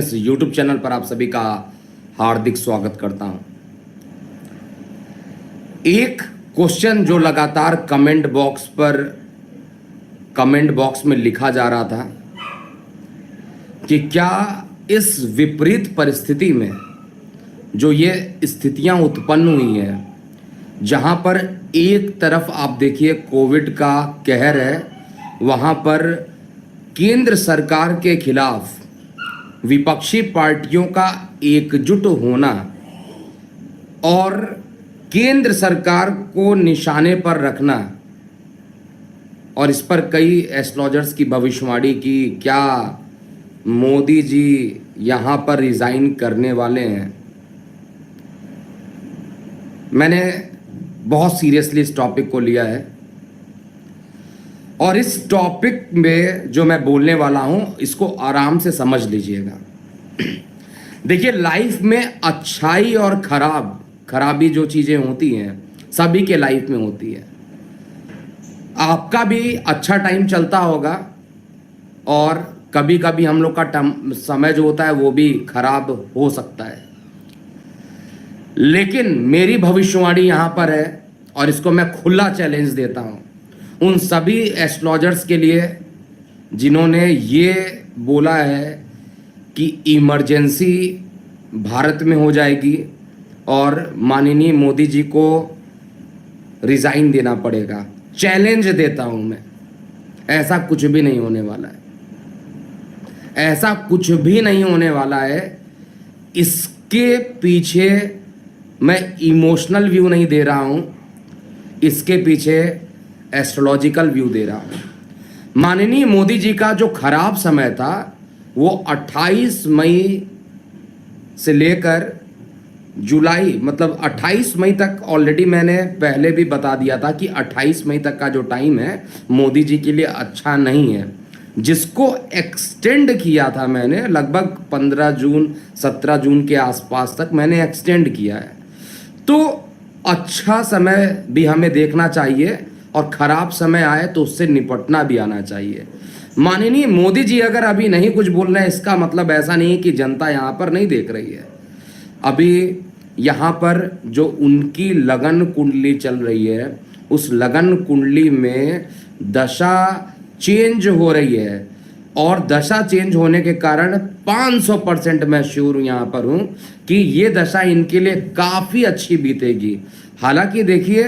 इस YouTube channel पर आप सभी का हार्दिक स्वागत करता हूं। एक क्वेश्चन जो लगातार कमेंट बॉक्स में लिखा जा रहा था कि क्या इस विपरीत परिस्थिति में जो ये स्थितियां उत्पन्न हुई हैं, जहां पर एक तरफ आप देखिए कोविड का कहर है, वहां पर केंद्र सरकार के खिलाफ विपक्षी पार्टियों का एकजुट होना और केंद्र सरकार को निशाने पर रखना, और इस पर कई एस्ट्रोलॉजर्स की भविष्यवाणी की क्या मोदी जी यहां पर रिजाइन करने वाले हैं। मैंने बहुत सीरियसली इस टॉपिक को लिया है और इस टॉपिक में जो मैं बोलने वाला हूं इसको आराम से समझ लीजिएगा। देखिए, लाइफ में अच्छाई और खराबी जो चीजें होती हैं सभी के लाइफ में होती है। आपका भी अच्छा टाइम चलता होगा और कभी कभी हम लोग का समय जो होता है वो भी खराब हो सकता है, लेकिन मेरी भविष्यवाणी यहां पर है और इसको मैं खुला चैलेंज देता हूं उन सभी एस्ट्रोलॉजर्स के लिए जिन्होंने ये बोला है कि इमरजेंसी भारत में हो जाएगी और माननीय मोदी जी को रिजाइन देना पड़ेगा। चैलेंज देता हूं मैं, ऐसा कुछ भी नहीं होने वाला है, ऐसा कुछ भी नहीं होने वाला है। इसके पीछे मैं इमोशनल व्यू नहीं दे रहा हूं, इसके पीछे एस्ट्रोलॉजिकल व्यू दे रहा हूं। माननीय मोदी जी का जो खराब समय था वो 28 मई से लेकर जुलाई, मतलब 28 मई तक ऑलरेडी मैंने पहले भी बता दिया था कि 28 मई तक का जो टाइम है मोदी जी के लिए अच्छा नहीं है, जिसको एक्सटेंड किया था मैंने लगभग 15 जून 17 जून के आसपास तक मैंने एक्सटेंड किया है। तो अच्छा समय भी हमें देखना चाहिए और खराब समय आए तो उससे निपटना भी आना चाहिए। माननीय मोदी जी अगर अभी नहीं कुछ बोल रहे हैं, इसका मतलब ऐसा नहीं कि जनता यहाँ पर नहीं देख रही है। अभी यहाँ पर जो उनकी लगन कुंडली चल रही है, उस लगन कुंडली में दशा चेंज हो रही है और दशा चेंज होने के कारण 500% मैं श्योर यहाँ पर हूँ कि ये दशा इनके लिए काफ़ी अच्छी बीतेगी। हालांकि देखिए,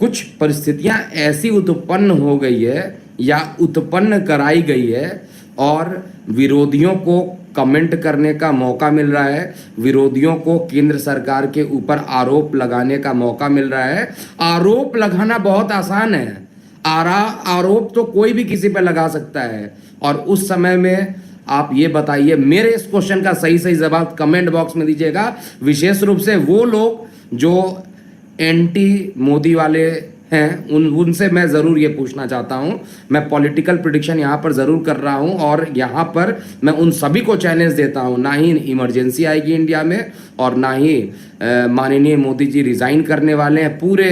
कुछ परिस्थितियां ऐसी उत्पन्न हो गई है या उत्पन्न कराई गई है और विरोधियों को कमेंट करने का मौका मिल रहा है, विरोधियों को केंद्र सरकार के ऊपर आरोप लगाने का मौका मिल रहा है। आरोप लगाना बहुत आसान है, आरोप तो कोई भी किसी पे लगा सकता है। और उस समय में आप ये बताइए, मेरे इस क्वेश्चन का सही जवाब कमेंट बॉक्स में दीजिएगा। विशेष रूप से वो लोग जो एंटी मोदी वाले हैं उनसे मैं ज़रूर ये पूछना चाहता हूं। मैं पॉलिटिकल प्रेडिक्शन यहाँ पर ज़रूर कर रहा हूं और यहाँ पर मैं उन सभी को चैलेंज देता हूं, ना ही इमरजेंसी आएगी इंडिया में और ना ही माननीय मोदी जी रिज़ाइन करने वाले हैं। पूरे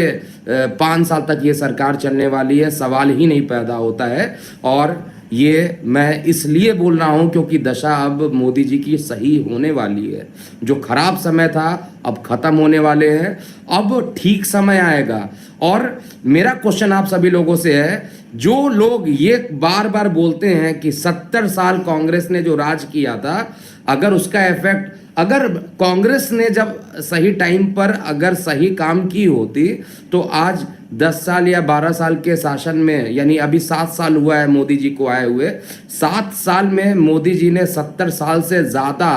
5 साल तक ये सरकार चलने वाली है, सवाल ही नहीं पैदा होता है। और ये मैं इसलिए बोल रहा हूं क्योंकि दशा अब मोदी जी की सही होने वाली है। जो खराब समय था अब खत्म होने वाले हैं, अब ठीक समय आएगा। और मेरा क्वेश्चन आप सभी लोगों से है, जो लोग ये बार बार बोलते हैं कि 70 साल कांग्रेस ने जो राज किया था, अगर उसका इफेक्ट, अगर कांग्रेस ने जब सही टाइम पर अगर सही काम की होती तो आज 10 साल या 12 साल के शासन में, यानी अभी 7 साल हुआ है मोदी जी को आए हुए, 7 साल में मोदी जी ने 70 साल से ज़्यादा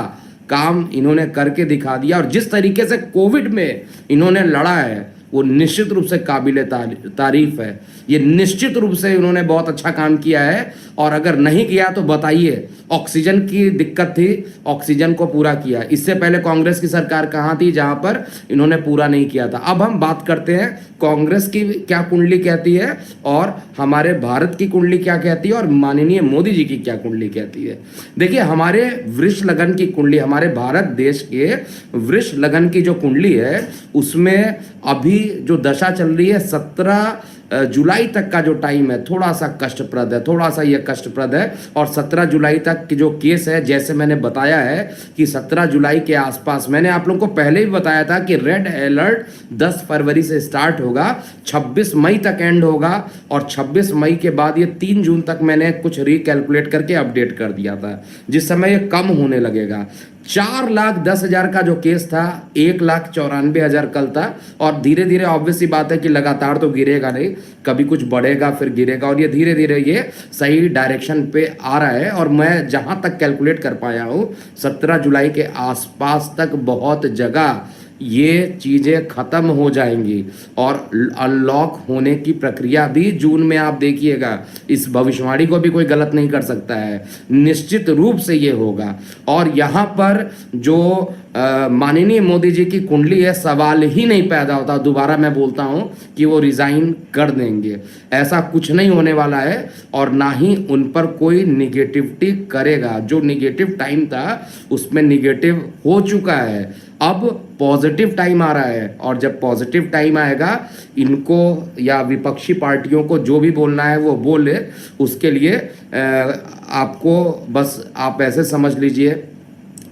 काम इन्होंने करके दिखा दिया। और जिस तरीके से कोविड में इन्होंने लड़ा है वो निश्चित रूप से काबिल तारीफ है। ये निश्चित रूप से उन्होंने बहुत अच्छा काम किया है। और अगर नहीं किया तो बताइए, ऑक्सीजन की दिक्कत थी, ऑक्सीजन को पूरा किया। इससे पहले कांग्रेस की सरकार कहाँ थी जहां पर इन्होंने पूरा नहीं किया था। अब हम बात करते हैं कांग्रेस की क्या कुंडली कहती है और हमारे भारत की कुंडली क्या कहती है और माननीय मोदी जी की क्या कुंडली कहती है। देखिए, हमारे वृष लगन की कुंडली, हमारे भारत देश के वृष लगन की जो कुंडली है उसमें अभी जो दशा चल रही है 17 जुलाई तक का जो टाइम है थोड़ा सा कष्टप्रद है, थोड़ा सा ये कष्टप्रद है। और 17 जुलाई तक की जो केस है, जैसे मैंने बताया है कि 17 जुलाई के आसपास, मैंने आप लोगों को पहले भी बताया था कि रेड अलर्ट 10 फरवरी से स्टार्ट होगा, 26 मई तक एंड होगा, और 26 मई के बाद ये 3 जून तक मैंने कुछ रिकैलकुलेट करके अपडेट कर दिया था, जिस समय ये कम होने लगेगा। 4,10,000 का जो केस था, 1,94,000 कल था, और धीरे धीरे ऑब्वियस सी बात है कि लगातार तो गिरेगा नहीं, कभी कुछ बढ़ेगा फिर गिरेगा, और ये धीरे धीरे ये सही डायरेक्शन पे आ रहा है। और मैं जहां तक कैलकुलेट कर पाया हूं, 17 जुलाई के आसपास तक बहुत जगह ये चीज़ें ख़त्म हो जाएंगी, और अनलॉक होने की प्रक्रिया भी जून में आप देखिएगा। इस भविष्यवाणी को भी कोई गलत नहीं कर सकता है, निश्चित रूप से ये होगा। और यहाँ पर जो माननीय मोदी जी की कुंडली है, सवाल ही नहीं पैदा होता, दोबारा मैं बोलता हूँ, कि वो रिज़ाइन कर देंगे। ऐसा कुछ नहीं होने वाला है, और ना ही उन पर कोई निगेटिविटी करेगा। जो निगेटिव टाइम था उसमें निगेटिव हो चुका है, अब पॉजिटिव टाइम आ रहा है। और जब पॉजिटिव टाइम आएगा, इनको या विपक्षी पार्टियों को जो भी बोलना है वो बोले। उसके लिए आपको बस आप ऐसे समझ लीजिए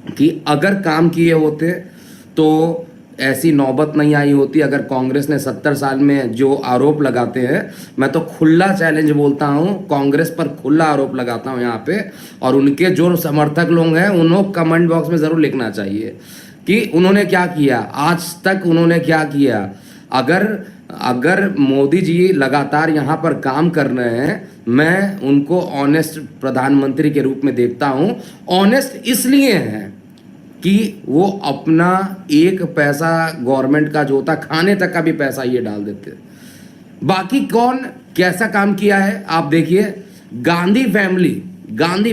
कि अगर काम किए होते तो ऐसी नौबत नहीं आई होती। अगर कांग्रेस ने 70 साल में जो आरोप लगाते हैं, मैं तो खुला चैलेंज बोलता हूं, कांग्रेस पर खुला आरोप लगाता हूं यहाँ पे, और उनके जो समर्थक लोग हैं उन्होंने कमेंट बॉक्स में ज़रूर लिखना चाहिए कि उन्होंने क्या किया, आज तक उन्होंने क्या किया। अगर मोदी जी लगातार यहाँ पर काम कर रहे हैं, मैं उनको ऑनेस्ट प्रधानमंत्री के रूप में देखता हूँ। ऑनेस्ट इसलिए हैं कि वो अपना एक पैसा गवर्नमेंट का जो होता, खाने तक का भी पैसा ये डाल देते। बाकी कौन कैसा काम किया है आप देखिए। गांधी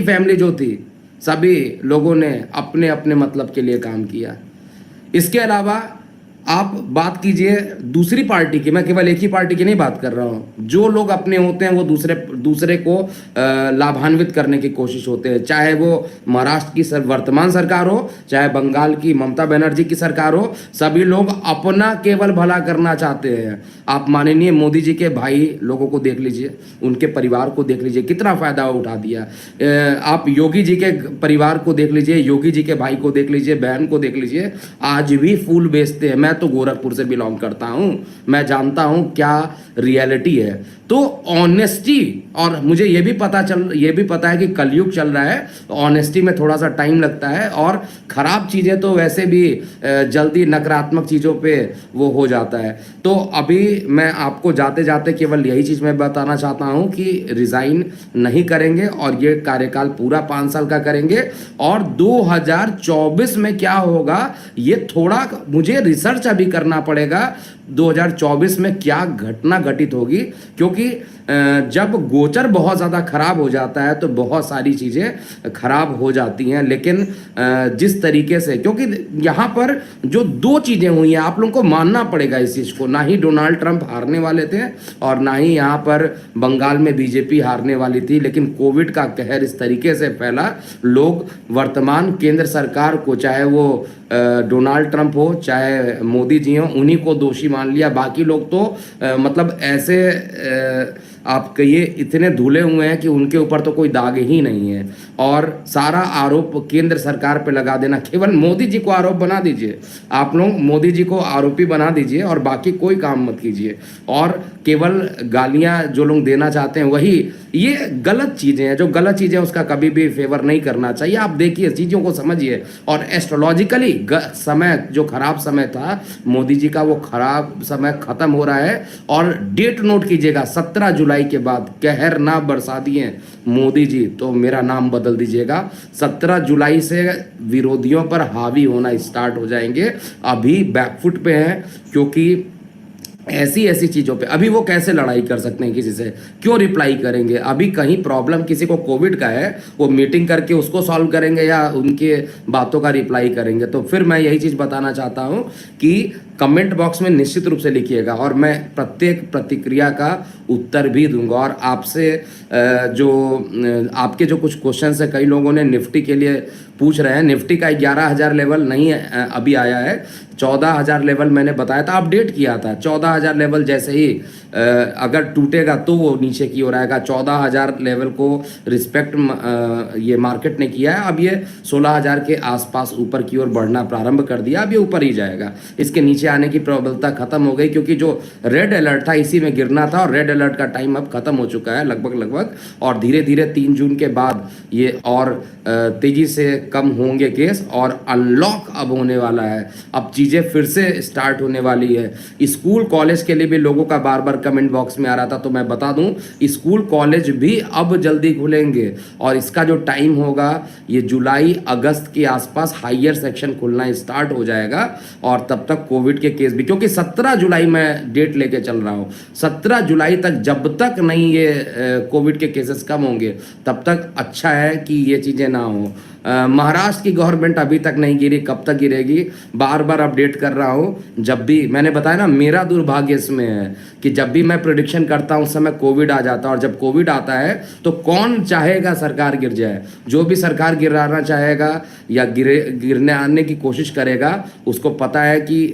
फैमिली जो थी, सभी लोगों ने अपने अपने मतलब के लिए काम किया। इसके अलावा आप बात कीजिए दूसरी पार्टी की, मैं केवल एक ही पार्टी की नहीं बात कर रहा हूँ। जो लोग अपने होते हैं वो दूसरे को लाभान्वित करने की कोशिश होते हैं, चाहे वो महाराष्ट्र की वर्तमान सरकार हो, चाहे बंगाल की ममता बनर्जी की सरकार हो, सभी लोग अपना केवल भला करना चाहते हैं। आप माननीय मोदी जी के भाई लोगों को देख लीजिए, उनके परिवार को देख लीजिए, कितना फायदा उठा दिया। आप योगी जी के परिवार को देख लीजिए, योगी जी के भाई को देख लीजिए, बहन को देख लीजिए, आज भी फूल बेचते हैं। मैं तो गोरखपुर से बिलोंग करता हूं, मैं जानता हूं क्या रियलिटी है। तो ऑनेस्टी, और मुझे ये भी पता है कि कलयुग चल रहा है, तो ऑनेस्टी में थोड़ा सा टाइम लगता है, और खराब चीजें तो वैसे भी जल्दी नकारात्मक चीजों पे वो हो जाता है। तो अभी मैं आपको जाते जाते केवल यही चीज मैं बताना चाहता हूं कि रिजाइन नहीं करेंगे, और ये कार्यकाल पूरा 5 साल का करेंगे। और 2024 में क्या होगा ये थोड़ा मुझे रिसर्च अभी करना पड़ेगा, 2024 में क्या घटना घटित होगी, क्योंकि जब गोचर बहुत ज़्यादा खराब हो जाता है तो बहुत सारी चीज़ें खराब हो जाती हैं। लेकिन जिस तरीके से, क्योंकि यहाँ पर जो 2 चीज़ें हुई हैं, आप लोगों को मानना पड़ेगा इस चीज़ को, ना ही डोनाल्ड ट्रंप हारने वाले थे और ना ही यहाँ पर बंगाल में बीजेपी हारने वाली थी। लेकिन कोविड का कहर इस तरीके से फैला, लोग वर्तमान केंद्र सरकार को, चाहे वो डोनाल्ड ट्रंप हो चाहे मोदी जी हो, उन्हीं को दोषी मान लिया। बाकी लोग तो मतलब ऐसे आप कहिए इतने धुले हुए हैं कि उनके ऊपर तो कोई दाग ही नहीं है, और सारा आरोप केंद्र सरकार पे लगा देना। केवल मोदी जी को आरोप बना दीजिए, आप लोग मोदी जी को आरोपी बना दीजिए और बाकी कोई काम मत कीजिए, और केवल गालियां जो लोग देना चाहते हैं वही, ये गलत चीज़ें हैं। जो गलत चीज़ें उसका कभी भी फेवर नहीं करना चाहिए। आप देखिए, चीज़ों को समझिए, और एस्ट्रोलॉजिकली समय जो खराब समय था मोदी जी का, वो खराब समय खत्म हो रहा है। और डेट नोट कीजिएगा, 17 जुलाई के बाद कहर ना बरसा दिए मोदी जी तो मेरा नाम बदल दीजिएगा। 17 जुलाई से विरोधियों पर हावी होना स्टार्ट हो जाएंगे। अभी बैकफुट पे हैं, क्योंकि ऐसी चीज़ों पे अभी वो कैसे लड़ाई कर सकते हैं, किसी से क्यों रिप्लाई करेंगे। अभी कहीं प्रॉब्लम किसी को कोविड का है, वो मीटिंग करके उसको सॉल्व करेंगे या उनके बातों का रिप्लाई करेंगे। तो फिर मैं यही चीज़ बताना चाहता हूँ कि कमेंट बॉक्स में निश्चित रूप से लिखिएगा, और मैं प्रत्येक प्रतिक्रिया का उत्तर भी दूंगा। और आपसे जो आपके जो कुछ क्वेश्चन है, कई लोगों ने निफ्टी के लिए पूछ रहे हैं। निफ्टी का 11,000 लेवल नहीं अभी आया है, 14,000 लेवल मैंने बताया था, अपडेट किया था। 14,000 लेवल जैसे ही अगर टूटेगा तो वो नीचे की ओर आएगा। 14,000 लेवल को रिस्पेक्ट ये मार्केट ने किया है। अब ये 16,000 के आसपास ऊपर की ओर बढ़ना प्रारंभ कर दिया। अब ये ऊपर ही जाएगा, इसके नीचे आने की प्रोबेबिलिटी खत्म हो गई, क्योंकि जो रेड अलर्ट था इसी में गिरना था और रेड अलर्ट का टाइम अब खत्म हो चुका है लगभग। और धीरे धीरे 3 जून के बाद ये और तेजी से कम होंगे केस और अनलॉक अब होने वाला है। अब चीज़ें फिर से स्टार्ट होने वाली है। स्कूल कॉलेज के लिए भी लोगों का बार बार कमेंट बॉक्स में आ रहा था, तो मैं बता दूं स्कूल कॉलेज भी अब जल्दी खुलेंगे और इसका जो टाइम होगा ये जुलाई अगस्त के आसपास हायर सेक्शन खुलना स्टार्ट हो जाएगा। और तब तक कोविड के केस भी, क्योंकि 17 जुलाई मैं डेट लेके चल रहा हूँ, 17 जुलाई तक जब तक नहीं ये कोविड के केसेस कम होंगे तब तक अच्छा है कि ये चीज़ें ना हो। महाराष्ट्र की गवर्नमेंट अभी तक नहीं गिरी, कब तक गिरेगी बार बार अपडेट कर रहा हूँ। जब भी मैंने बताया ना, मेरा दुर्भाग्य इसमें है कि जब भी मैं प्रेडिक्शन करता हूँ उस समय कोविड आ जाता है, और जब कोविड आता है तो कौन चाहेगा सरकार गिर जाए? जो भी सरकार गिराना चाहेगा या गिरने आने की कोशिश करेगा उसको पता है कि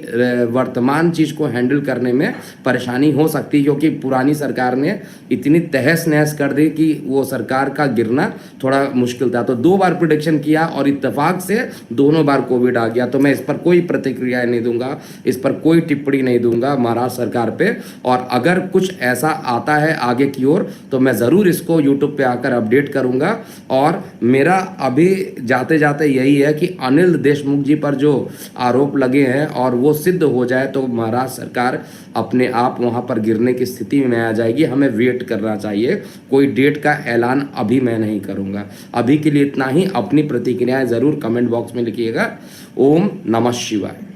वर्तमान चीज़ को हैंडल करने में परेशानी हो सकती है, क्योंकि पुरानी सरकार ने इतनी तहस नहस कर दी कि वो सरकार का गिरना थोड़ा मुश्किल था। तो 2 बार प्रेडिक्शन किया और इत्तेफाक से दोनों बार कोविड आ गया। तो मैं इस पर कोई प्रतिक्रिया नहीं दूंगा, इस पर कोई टिप्पणी नहीं दूंगा महाराष्ट्र सरकार पे। और अगर कुछ ऐसा आता है आगे की ओर तो मैं ज़रूर इसको यूट्यूब पे आकर अपडेट करूंगा। और मेरा अभी जाते जाते यही है कि अनिल देशमुख जी पर जो आरोप लगे हैं और वो सिद्ध हो जाए तो महाराष्ट्र सरकार अपने आप वहाँ पर गिरने की स्थिति में आ जाएगी। हमें वेट करना चाहिए, कोई डेट का ऐलान अभी मैं नहीं करूँगा। अभी के लिए इतना ही। अपनी प्रतिक्रियाएं ज़रूर कमेंट बॉक्स में लिखिएगा। ओम नमः शिवाय।